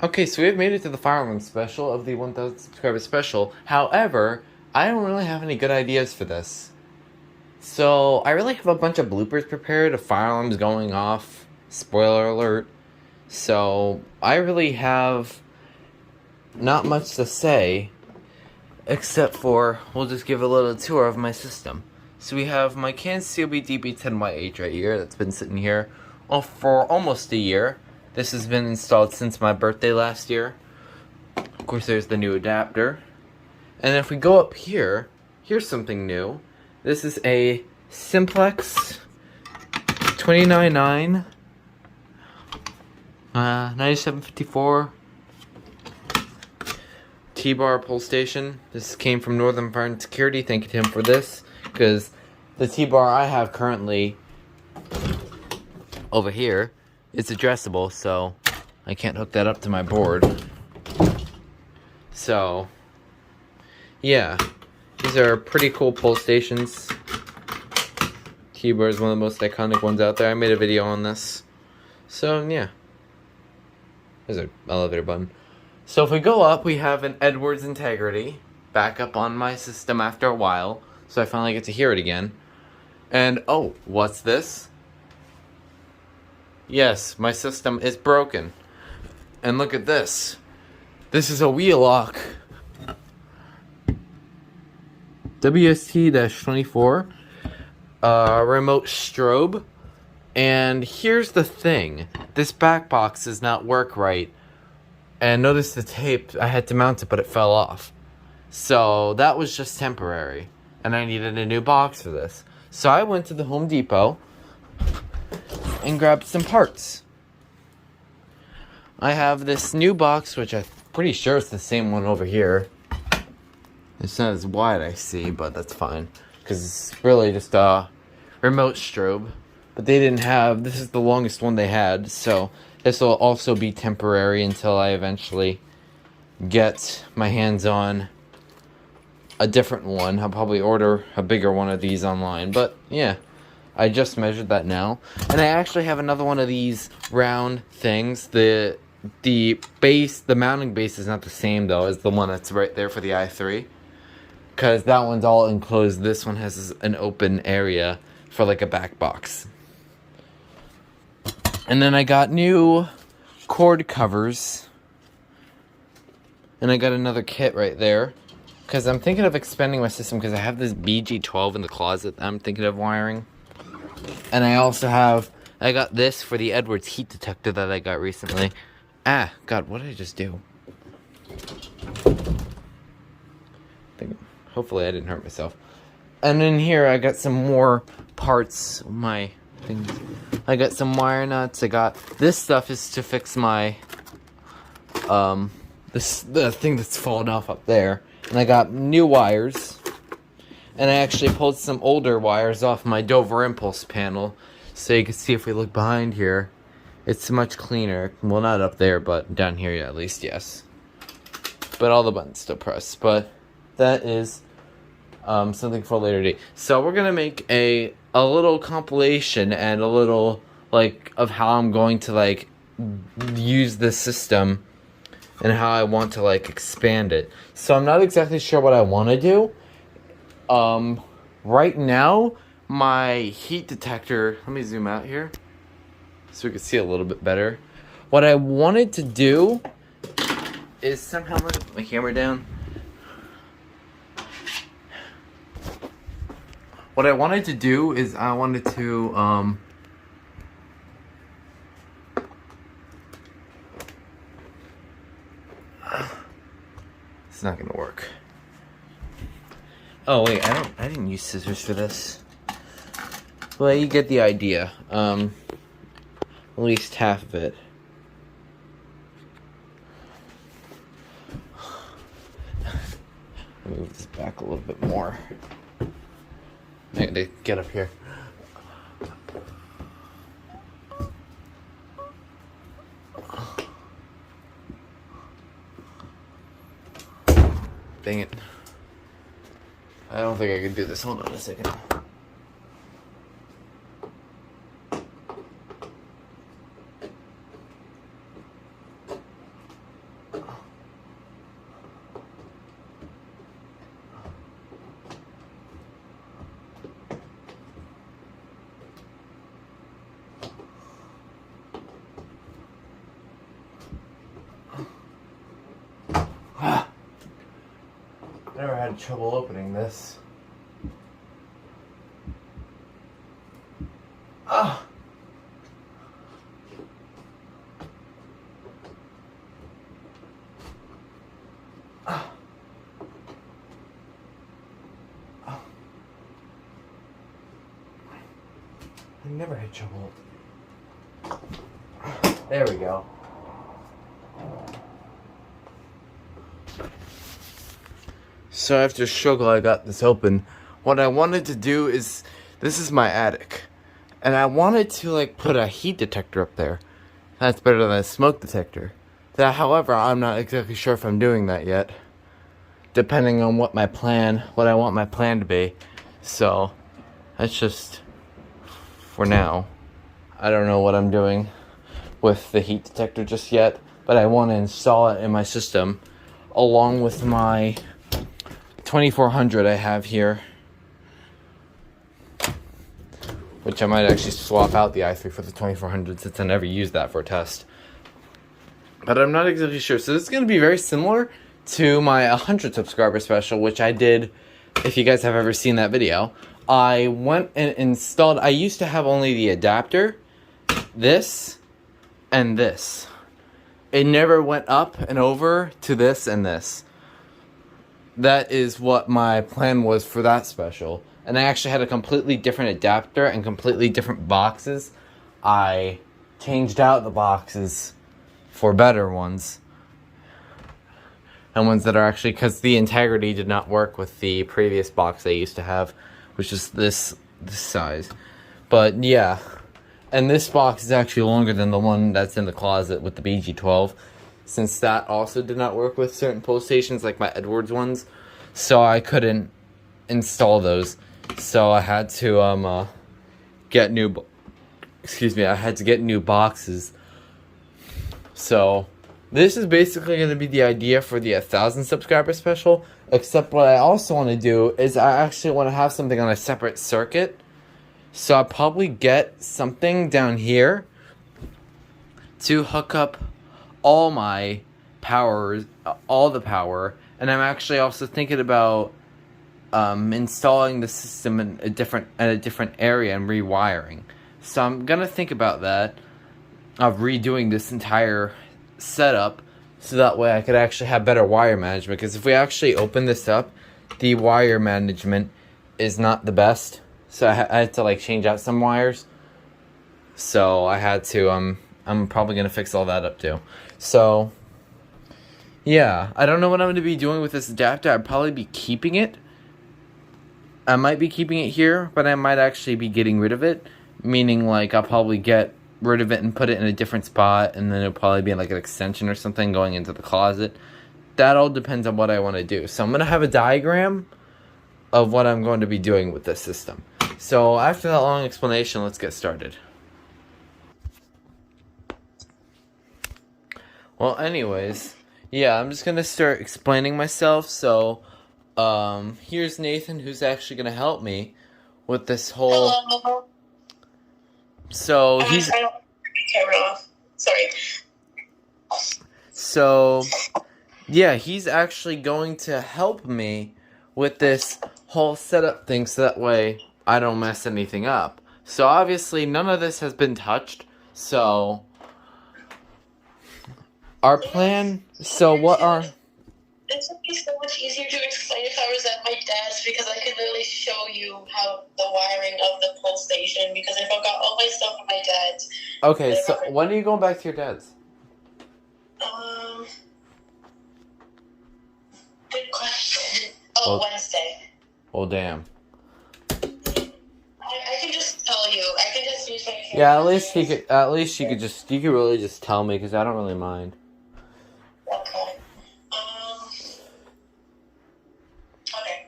Okay, so we've made it to the firearm special of the 1,000 subscriber special. However, I don't really have any good ideas for this. So, I really have a bunch of bloopers prepared of firearms going off. Spoiler alert. So, I really have not much to say, except for, we'll just give a little tour of my system. So we have my Canon COB DB10YH right here, that's been sitting here for almost a year. This has been installed since my birthday last year. Of course, there's the new adapter. And if we go up here, here's something new. This is a Simplex 299 9754 T-bar pull station. This came from Northern Fire and Security. Thank you to him for this, because the T-bar I have currently over here is addressable, so I can't hook that up to my board. So, yeah, these are pretty cool pull stations. T-bar is one of the most iconic ones out there. I made a video on this. So, yeah. There's an elevator button. So if we go up, we have an Edwards Integrity back up on my system after a while. So I finally get to hear it again. And, oh, what's this? Yes, my system is broken. And look at this. This is a wheel-lock WST-24 remote strobe. And here's the thing. This back box does not work right. And notice the tape, I had to mount it, but it fell off. So that was just temporary. And I needed a new box for this. So I went to the Home Depot and grabbed some parts. I have this new box, which I'm pretty sure is the same one over here. It's not as wide, I see, but that's fine. Because it's really just a remote strobe. But they didn't have, this is the longest one they had, so this will also be temporary until I eventually get my hands on a different one. I'll probably order a bigger one of these online, but yeah, I just measured that now. And I actually have another one of these round things. The base, the mounting base is not the same though as the one that's right there for the i3, because that one's all enclosed. This one has an open area for like a back box. And then I got new cord covers. And I got another kit right there. Because I'm thinking of expanding my system, because I have this BG12 in the closet that I'm thinking of wiring. And I also have, I got this for the Edwards heat detector that I got recently. Ah, God, what did I just do? Hopefully I didn't hurt myself. And in here I got some more parts, my things. I got some wire nuts. I got this stuff is to fix my the thing that's fallen off up there. And I got new wires. And I actually pulled some older wires off my Dover Impulse panel, so you can see if we look behind here, it's much cleaner. Well, not up there, but down here, yeah, at least, yes. But all the buttons still press. But that is something for a later date. So we're gonna make a little compilation and a little like of how I'm going to like use this system and how I want to like expand it. So I'm not exactly sure what I want to do. Right now my heat detector, let me zoom out here so we can see a little bit better. What I wanted to do is somehow, I'm gonna put my camera down. What I wanted to do is I wanted to, it's not gonna work. Oh wait, I didn't use scissors for this. Well, you get the idea. At least half of it. Move this back a little bit more. I gotta get up here. Dang it. I don't think I can do this. Hold on a second. having trouble opening this. Ah. Ah. Ah. I never had trouble. There we go. So after struggle, I got this open. What I wanted to do is, this is my attic, and I wanted to like put a heat detector up there. That's better than a smoke detector. That, however, I'm not exactly sure if I'm doing that yet, depending on what I want my plan to be. So that's just for now. I don't know what I'm doing with the heat detector just yet, but I want to install it in my system along with my 2400 I have here, which I might actually swap out the i3 for the 2400 since I never used that for a test. But I'm not exactly sure. So this is going to be very similar to my 100 subscriber special, which I did, if you guys have ever seen that video. I went and installed, I used to have only the adapter, this, and this. It never went up and over to this and this. That is what my plan was for that special. And I actually had a completely different adapter and completely different boxes. I changed out the boxes for better ones. And ones that are actually, because the integrity did not work with the previous box I used to have, which is this size. But yeah. And this box is actually longer than the one that's in the closet with the BG12. Since that also did not work with certain pull stations like my Edwards ones, so I couldn't install those. So I had to get new boxes. So this is basically going to be the idea for the 1,000 subscriber special, except what I also want to do is I actually want to have something on a separate circuit. So I'll probably get something down here to hook up all my power, and I'm actually also thinking about installing the system in a different area and rewiring. So I'm gonna think about that, of redoing this entire setup, so that way I could actually have better wire management. Because if we actually open this up, the wire management is not the best. So I had to like change out some wires. So I had to I'm probably gonna fix all that up too. So yeah, I don't know what I'm gonna be doing with this adapter. I'd probably be keeping it. I might be keeping it here, but I might actually be getting rid of it. Meaning like I'll probably get rid of it and put it in a different spot, and then it'll probably be like an extension or something going into the closet. That all depends on what I want to do. So I'm gonna have a diagram of what I'm going to be doing with this system. So after that long explanation, let's get started. Well, anyways, yeah, I'm just gonna start explaining myself. So, here's Nathan, who's actually gonna help me with this whole. Hello. So he's. I don't camera off. Sorry. So, yeah, he's actually going to help me with this whole setup thing, so that way I don't mess anything up. So obviously none of this has been touched. So our plan. So what are? This would be so much easier to explain if I was at my desk, because I could literally show you how the wiring of the pull station, because I forgot all my stuff at my dad's. Okay, so when are you going back to your dad's? Good question. Oh, well, Wednesday. Well, damn. I can just tell you. I can just use my camera. Yeah, at least he could. At least you could just. You could really just tell me, because I don't really mind. Okay. Okay.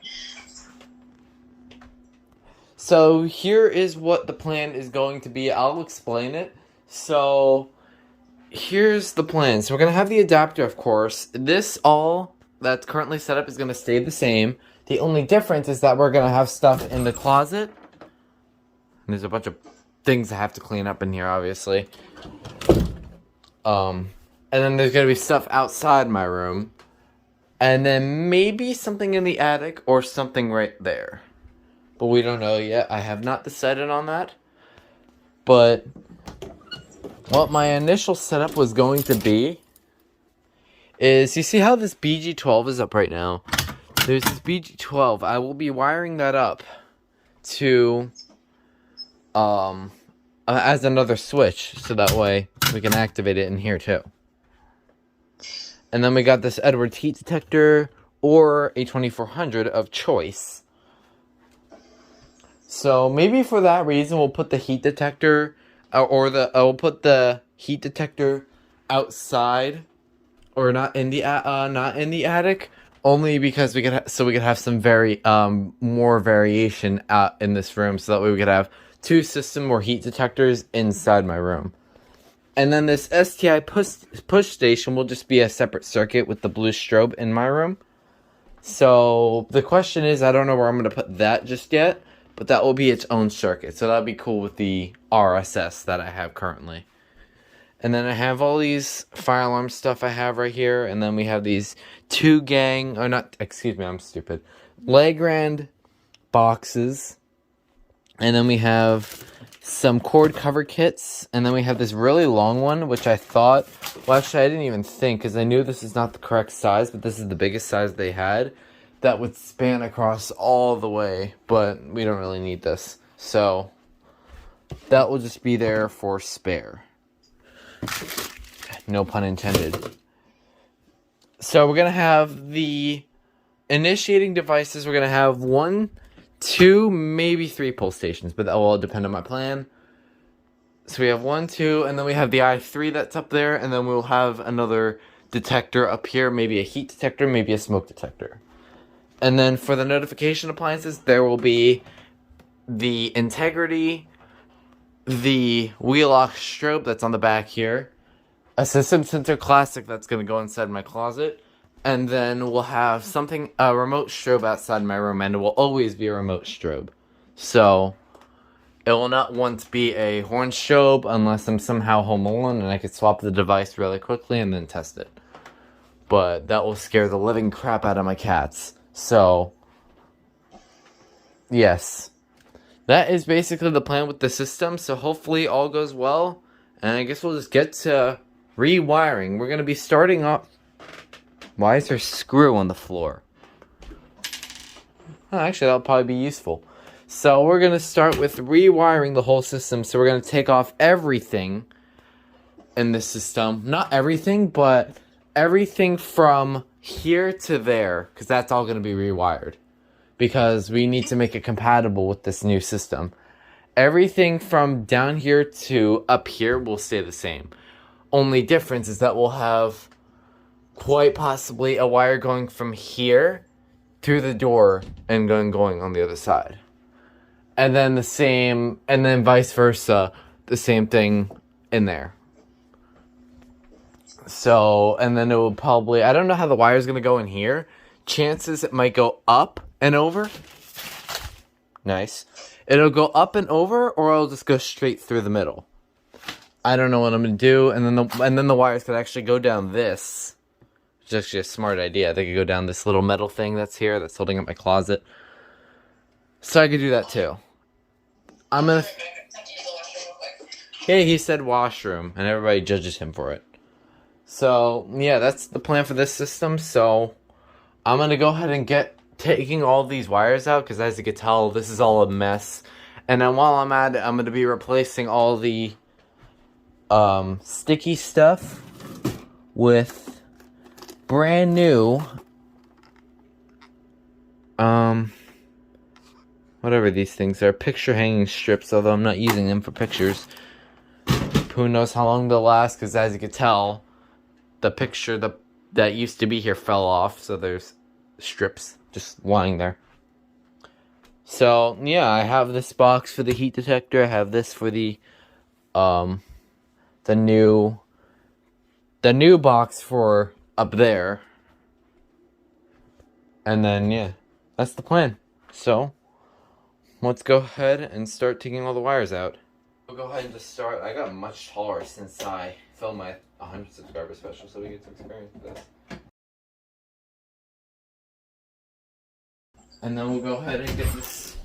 So here is what the plan is going to be. I'll explain it. So here's the plan. So we're going to have the adapter, of course. This all that's currently set up is going to stay the same. The only difference is that we're going to have stuff in the closet. And there's a bunch of things I have to clean up in here, obviously. And then there's going to be stuff outside my room. And then maybe something in the attic or something right there. But we don't know yet. I have not decided on that. But what my initial setup was going to be is, you see how this BG12 is up right now? There's this BG12. I will be wiring that up to as another switch, so that way we can activate it in here too. And then we got this Edwards heat detector or a 2400 of choice. So maybe for that reason we'll put the heat detector we'll put the heat detector outside, or not in the attic, only because we could we could have some more variation out in this room, so that way we could have 2 system or heat detectors inside my room. And then this STI push station will just be a separate circuit with the blue strobe in my room. So the question is, I don't know where I'm going to put that just yet, but that will be its own circuit. So that'll be cool with the RSS that I have currently. And then I have all these fire alarm stuff I have right here. And then we have these Legrand boxes. And then we have some cord cover kits. And then we have this really long one, which I thought, well, actually I didn't even think, because I knew this is not the correct size, but this is the biggest size they had, that would span across all the way. But we don't really need this. So that will just be there for spare. No pun intended. So we're going to have the initiating devices. We're going to have 1, 2, maybe 3 pull stations, but that will all depend on my plan. So we have 1, 2, and then we have the i3 that's up there, and then we'll have another detector up here, maybe a heat detector, maybe a smoke detector. And then for the notification appliances, there will be the integrity, the wheel-lock strobe that's on the back here, a system sensor classic that's going to go inside my closet, and then we'll have a remote strobe outside my room, and it will always be a remote strobe. So it will not once be a horn strobe unless I'm somehow home alone and I could swap the device really quickly and then test it. But that will scare the living crap out of my cats. So yes. That is basically the plan with the system, so hopefully all goes well, and I guess we'll just get to rewiring. We're going to be starting off... Why is there a screw on the floor? Oh, actually, that'll probably be useful. So we're going to start with rewiring the whole system, so we're going to take off everything in the system. Not everything, but everything from here to there, because that's all going to be rewired. Because we need to make it compatible with this new system. Everything from down here to up here will stay the same. Only difference is that we'll have quite possibly a wire going from here through the door and going on the other side. And then and then vice versa, the same thing in there. So, and then it will probably, I don't know how the wire is going to go in here. Chances it might go up and over. Nice. It'll go up and over, or it'll just go straight through the middle. I don't know what I'm gonna do, and then the wires could actually go down this. Which is actually a smart idea. They could go down this little metal thing that's here, that's holding up my closet. So I could do that too. I'm gonna. Hey, he said washroom, and everybody judges him for it. So yeah, that's the plan for this system. So I'm gonna go ahead and get taking all these wires out, because as you can tell, this is all a mess. And then while I'm at it, I'm going to be replacing all the sticky stuff with brand new whatever these things are, picture hanging strips, although I'm not using them for pictures. Who knows how long they'll last, because as you can tell, the picture that used to be here fell off, so there's strips just lying there. So yeah, I have this box for the heat detector. I have this for the new box for up there. And then yeah, that's the plan. So let's go ahead and start taking all the wires out. We'll go ahead and just start. I got much taller since I filmed my 100 subscriber special, so we get to experience this. And then we'll go ahead and get this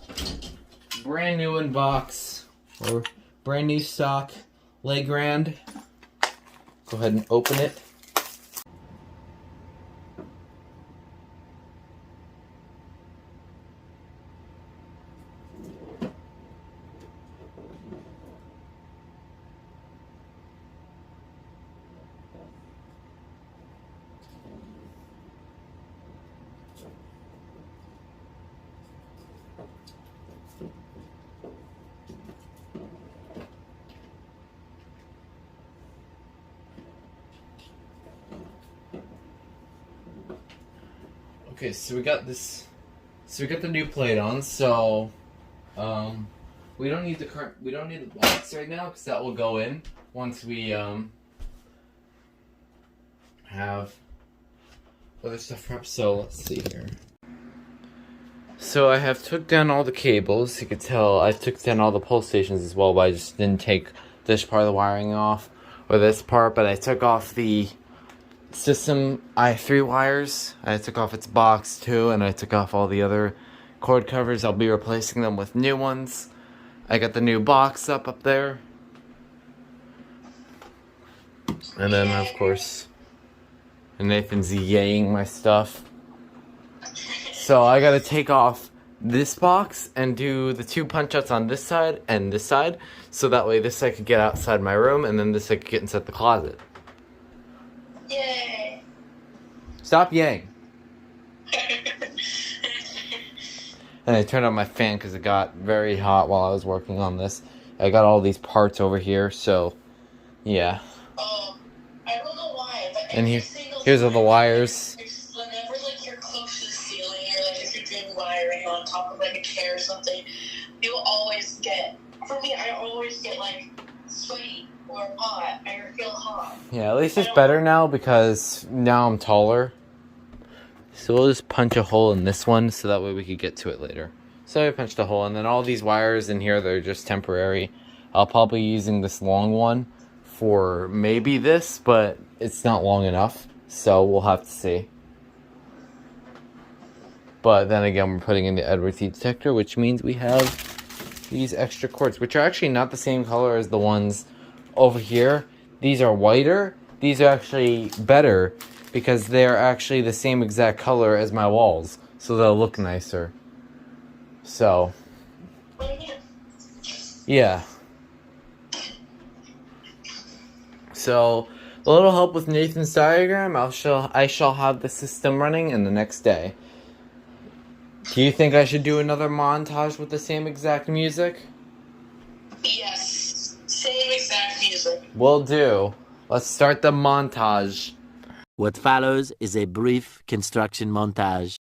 brand new in box, or brand new stock Legrand. Go ahead and open it. Okay, so we got this. So we got the new plate on. So, we don't need the box right now because that will go in once we have other stuff prepped. So let's see here. So I have took down all the cables. You could tell I took down all the pull stations as well, but I just didn't take this part of the wiring off or this part. But I took off the system i3 wires. I took off its box too, and I took off all the other cord covers. I'll be replacing them with new ones. I got the new box up there, and then of course Nathan's yaying my stuff. So I gotta take off this box and do the 2 punch outs on this side and this side, so that way this side could get outside my room and then this side could get inside the closet. Yay! Stop yaying. And I turned on my fan because it got very hot while I was working on this. I got all these parts over here, so yeah. I don't know why, but and here's all the wires. Whenever like you're close to the ceiling, or like if you're doing wiring on top of like a chair or something, you'll always get. For me, I always get like sweaty or hot. I feel hot. Yeah, at least it's better now because now I'm taller. So we'll just punch a hole in this one so that way we could get to it later. So I punched a hole, and then all these wires in here, they're just temporary. I'll probably be using this long one for maybe this, but it's not long enough. So we'll have to see. But then again, we're putting in the Edwards heat detector, which means we have these extra cords, which are actually not the same color as the ones over here. These are whiter. These are actually better because they're actually the same exact color as my walls, so they'll look nicer. So, yeah. So, a little help with Nathan's diagram. I shall have the system running in the next day. Do you think I should do another montage with the same exact music? Yes, same exact music. Will do. Let's start the montage. What follows is a brief construction montage.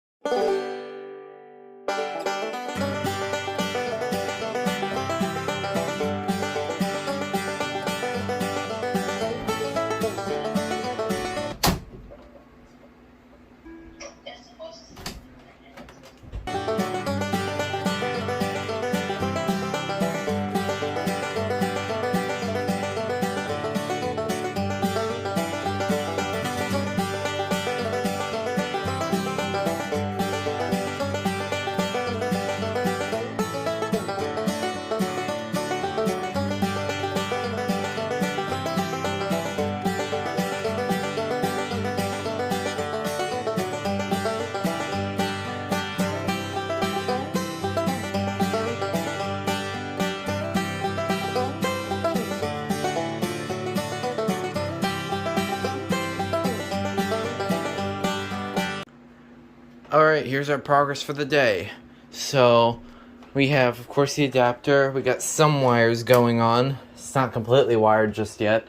Alright, here's our progress for the day. So, we have, of course, the adapter. We got some wires going on. It's not completely wired just yet.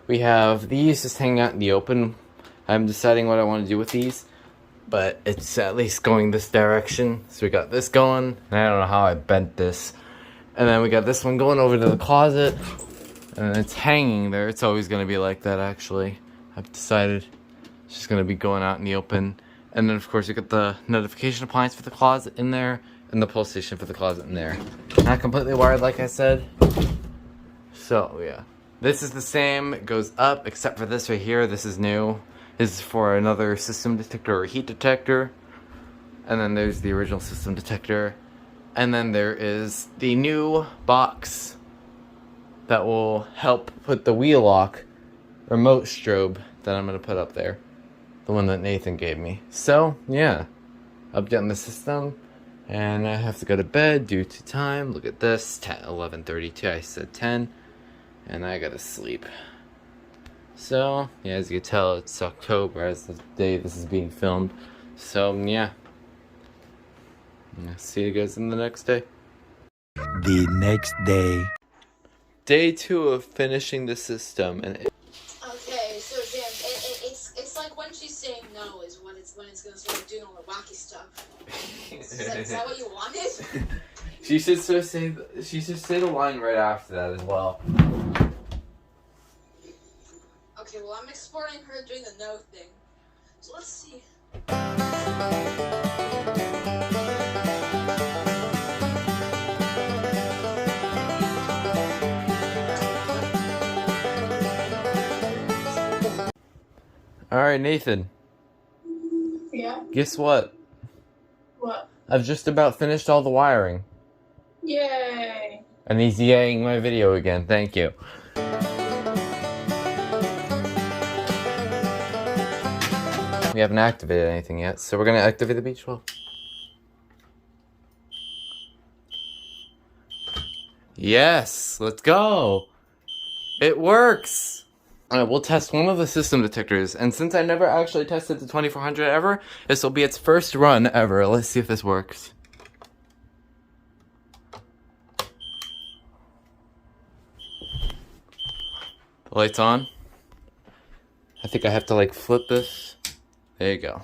We have these just hanging out in the open. I'm deciding what I want to do with these, but it's at least going this direction. So we got this going, and I don't know how I bent this. And then we got this one going over to the closet, and it's hanging there. It's always going to be like that, actually. I've decided it's just going to be going out in the open. And then, of course, you got the notification appliance for the closet in there, and the pull station for the closet in there. Not completely wired, like I said. So, yeah. This is the same. It goes up, except for this right here. This is new. This is for another system detector or heat detector. And then there's the original system detector. And then there is the new box that will help put the wheel lock remote strobe that I'm going to put up there. The one that Nathan gave me. So, yeah. Updating the system. And I have to go to bed due to time. Look at this. 11:32. I said 10. And I gotta sleep. So, yeah, as you can tell, it's October as the day this is being filmed. So, yeah. See you guys in the next day. The next day. Day 2 of finishing the system. And Okay, so Jim, it's like when she's saying no is when it's gonna start doing all the wacky stuff. Is that what you wanted? She should say the line right after that as well. Okay, well I'm exporting her doing the no thing. So let's see. Alright, Nathan. Yeah. Guess what? What? I've just about finished all the wiring. Yay. And he's yaying my video again. Thank you. We haven't activated anything yet, so we're gonna activate the beach well. Yes, let's go. It works. Alright, we'll test one of the system detectors, and since I never actually tested the 2400 ever, this will be its first run ever. Let's see if this works. The light's on. I think I have to like flip this. There you go.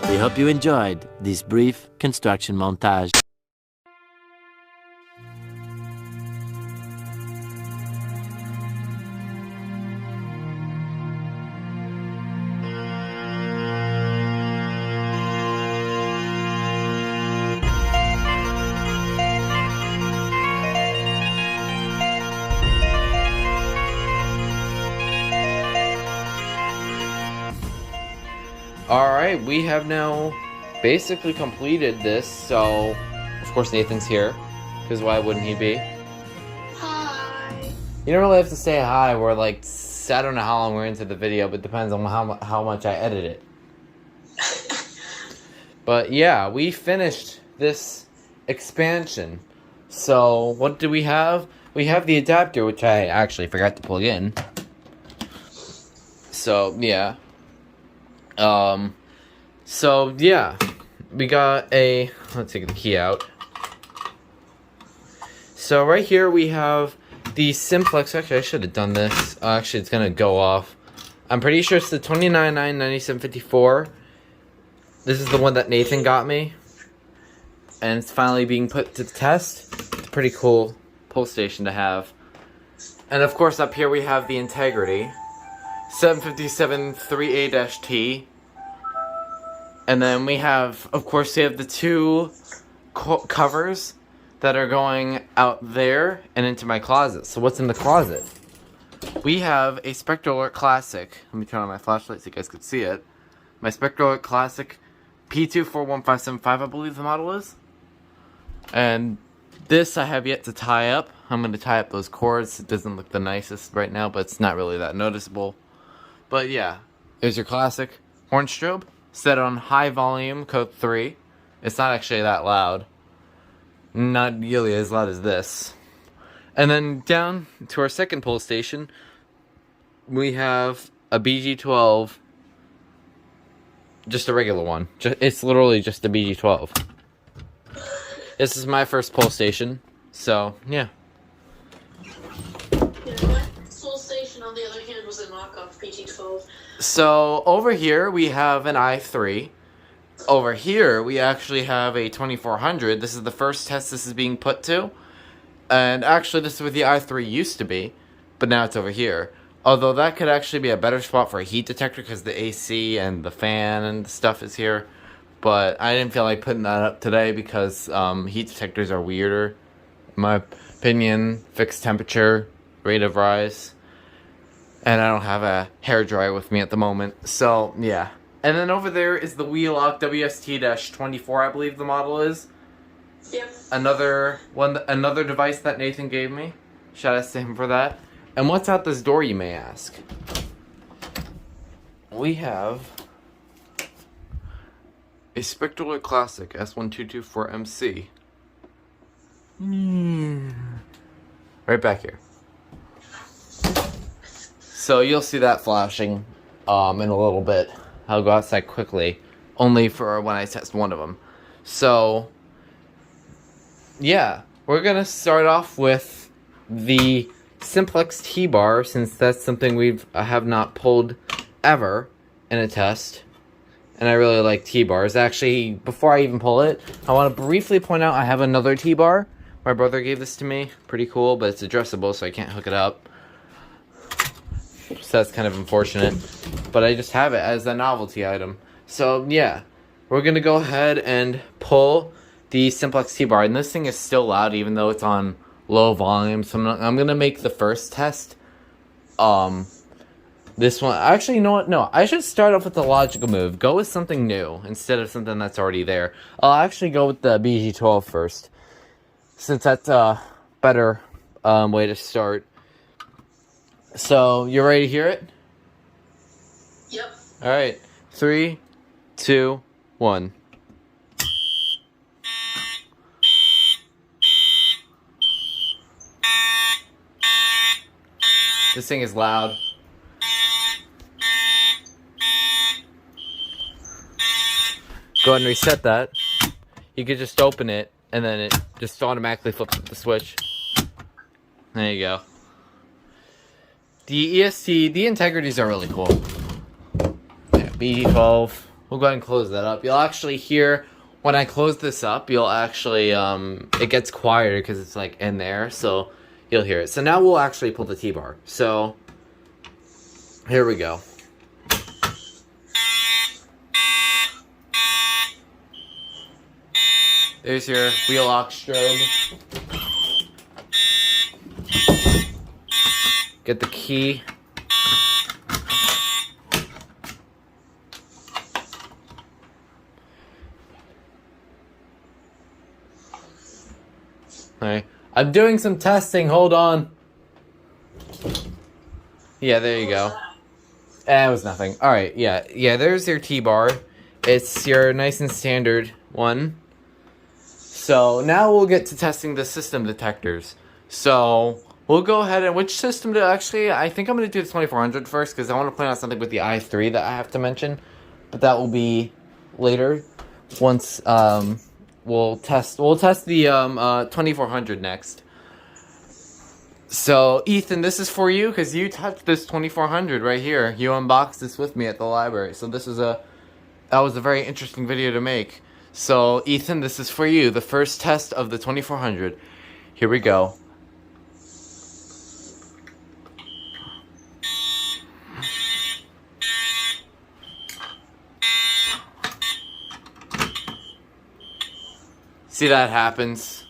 We hope you enjoyed this brief construction montage. Alright, we have now basically completed this, so of course Nathan's here, because why wouldn't he be? Hi. You don't really have to say hi, we're like, I don't know how long we're into the video, but it depends on how much I edit it. But yeah, we finished this expansion. So, what do we have? We have the adapter, which I actually forgot to plug in. So, yeah. So yeah, we got a, let's take the key out. So right here we have the simplex. Actually, I should have done this. Actually, it's gonna go off. I'm pretty sure it's the 2999754. This is the one that Nathan got me, and it's finally being put to the test. It's a pretty cool pull station to have. And of course, up here we have the Integrity 757 3A-T. And then we have, of course, we have the two covers that are going out there and into my closet. So what's in the closet? We have a Spectral Alert Classic. Let me turn on my flashlight so you guys can see it. My Spectral Alert Classic P241575, I believe the model is. And this I have yet to tie up. I'm going to tie up those cords. It doesn't look the nicest right now, but it's not really that noticeable. But yeah, there's your classic horn strobe. Set on high volume, code 3. It's not actually that loud. Not nearly as loud as this. And then down to our second pull station, we have a BG12. Just a regular one. It's literally just a BG12. This is my first pull station. So, yeah. My full station, on the other hand, was a knockoff PT12. So, over here, we have an i3. Over here, we actually have a 2400. This is the first test this is being put to. And actually, this is where the i3 used to be. But now it's over here. Although that could actually be a better spot for a heat detector because the AC and the fan and stuff is here. But I didn't feel like putting that up today because heat detectors are weirder my opinion, fixed temperature, rate of rise. And I don't have a hairdryer with me at the moment. So, yeah. And then over there is the Wheelock WST-24, I believe the model is. Yep. Another device that Nathan gave me. Shout out to him for that. And what's out this door, you may ask? We have a Spectral Classic S1224MC. Right back here. So you'll see that flashing in a little bit. I'll go outside quickly, only for when I test one of them. So, yeah, we're gonna start off with the Simplex T-Bar, since that's something I have not pulled ever in a test. And I really like T-bars. Actually, before I even pull it, I want to briefly point out I have another T-bar. My brother gave this to me. Pretty cool, but it's addressable, so I can't hook it up. So that's kind of unfortunate. But I just have it as a novelty item. So, yeah. We're going to go ahead and pull the Simplex T-Bar. And this thing is still loud, even though it's on low volume. So I'm going to make the first test. This one, actually, you know what? No, I should start off with the logical move. Go with something new instead of something that's already there. I'll actually go with the BG12 first, since that's a better way to start. So, you ready to hear it? Yep. Alright, 3, 2, 1. This thing is loud. Go ahead and reset that. You could just open it, and then it just automatically flips the switch. There you go. The ESC, the integrities are really cool. Yeah, BG12. We'll go ahead and close that up. You'll actually hear, when I close this up, you'll actually, it gets quieter because it's like in there, so you'll hear it. So now we'll actually pull the T-bar. So, here we go. There's your Wheelock strobe. Get the key. Alright. I'm doing some testing, hold on. Yeah, there you go. It was nothing. Alright, yeah, there's your T-bar. It's your nice and standard one. So now we'll get to testing the system detectors. So we'll go ahead and which system to actually, I think I'm going to do the 2400 first because I want to point out something with the i3 that I have to mention. But that will be later once we'll test the 2400 next. So Ethan, this is for you because you touched this 2400 right here. You unboxed this with me at the library. So that was a very interesting video to make. So, Ethan, this is for you. The first test of the 2400. Here we go. See, that happens.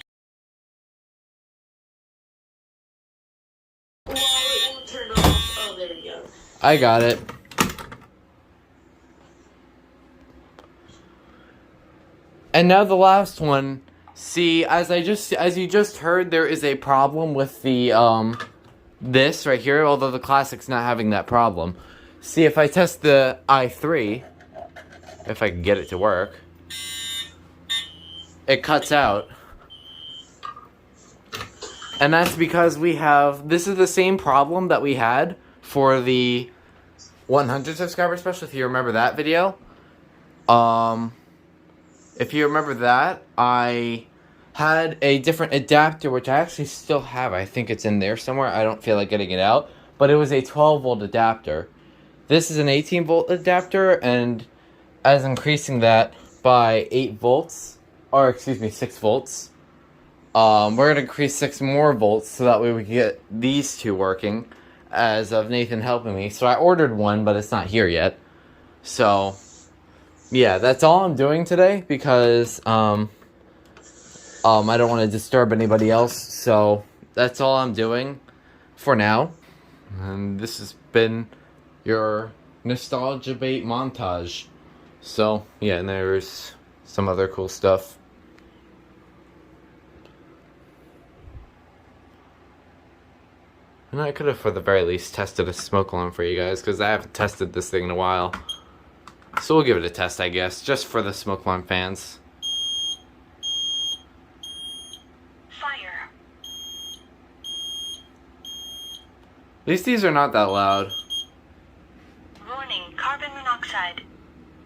Well, it won't turn off. Oh, there we go. I got it. And now the last one. See, as you just heard, there is a problem with the this right here, although the Classic's not having that problem. See, if I test the i3, if I can get it to work, it cuts out. And that's because this is the same problem that we had for the 100 subscriber special, if you remember that video. If you remember that, I had a different adapter, which I actually still have. I think it's in there somewhere. I don't feel like getting it out. But it was a 12-volt adapter. This is an 18-volt adapter, and as increasing that by 8 volts, or excuse me, 6 volts, we're going to increase 6 more volts so that way we can get these two working, as of Nathan helping me. So I ordered one, but it's not here yet. So yeah, that's all I'm doing today because I don't want to disturb anybody else, so that's all I'm doing for now. And this has been your nostalgia bait montage. So, yeah, and there's some other cool stuff. And I could have, for the very least, tested a smoke alarm for you guys, because I haven't tested this thing in a while. So we'll give it a test, I guess, just for the smoke alarm fans. Fire. At least these are not that loud. Warning, carbon monoxide.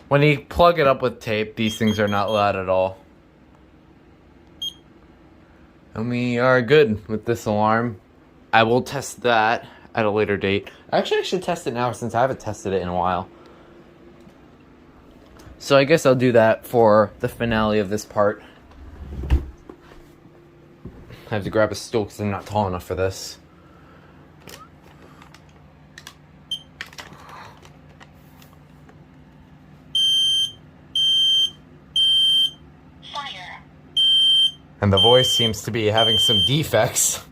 When you plug it up with tape, these things are not loud at all. And we are good with this alarm. I will test that at a later date. Actually, I should test it now since I haven't tested it in a while. So I guess I'll do that for the finale of this part. I have to grab a stool because I'm not tall enough for this. Fire. And the voice seems to be having some defects.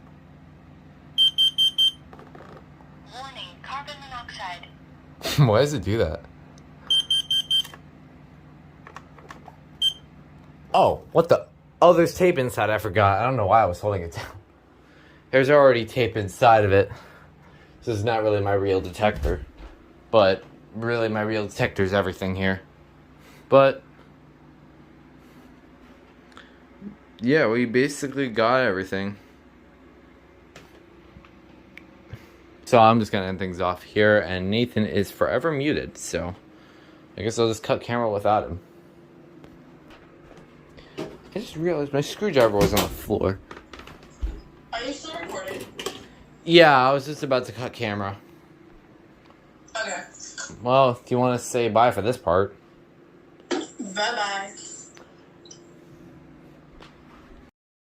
Warning, carbon monoxide. Why does it do that? Oh, what the? Oh, there's tape inside. I forgot. I don't know why I was holding it down. There's already tape inside of it. This is not really my real detector. But really my real detector is everything here. But yeah, we basically got everything. So I'm just going to end things off here. And Nathan is forever muted. So I guess I'll just cut camera without him. I just realized my screwdriver was on the floor. Are you still recording? Yeah, I was just about to cut camera. Okay. Well, do you want to say bye for this part?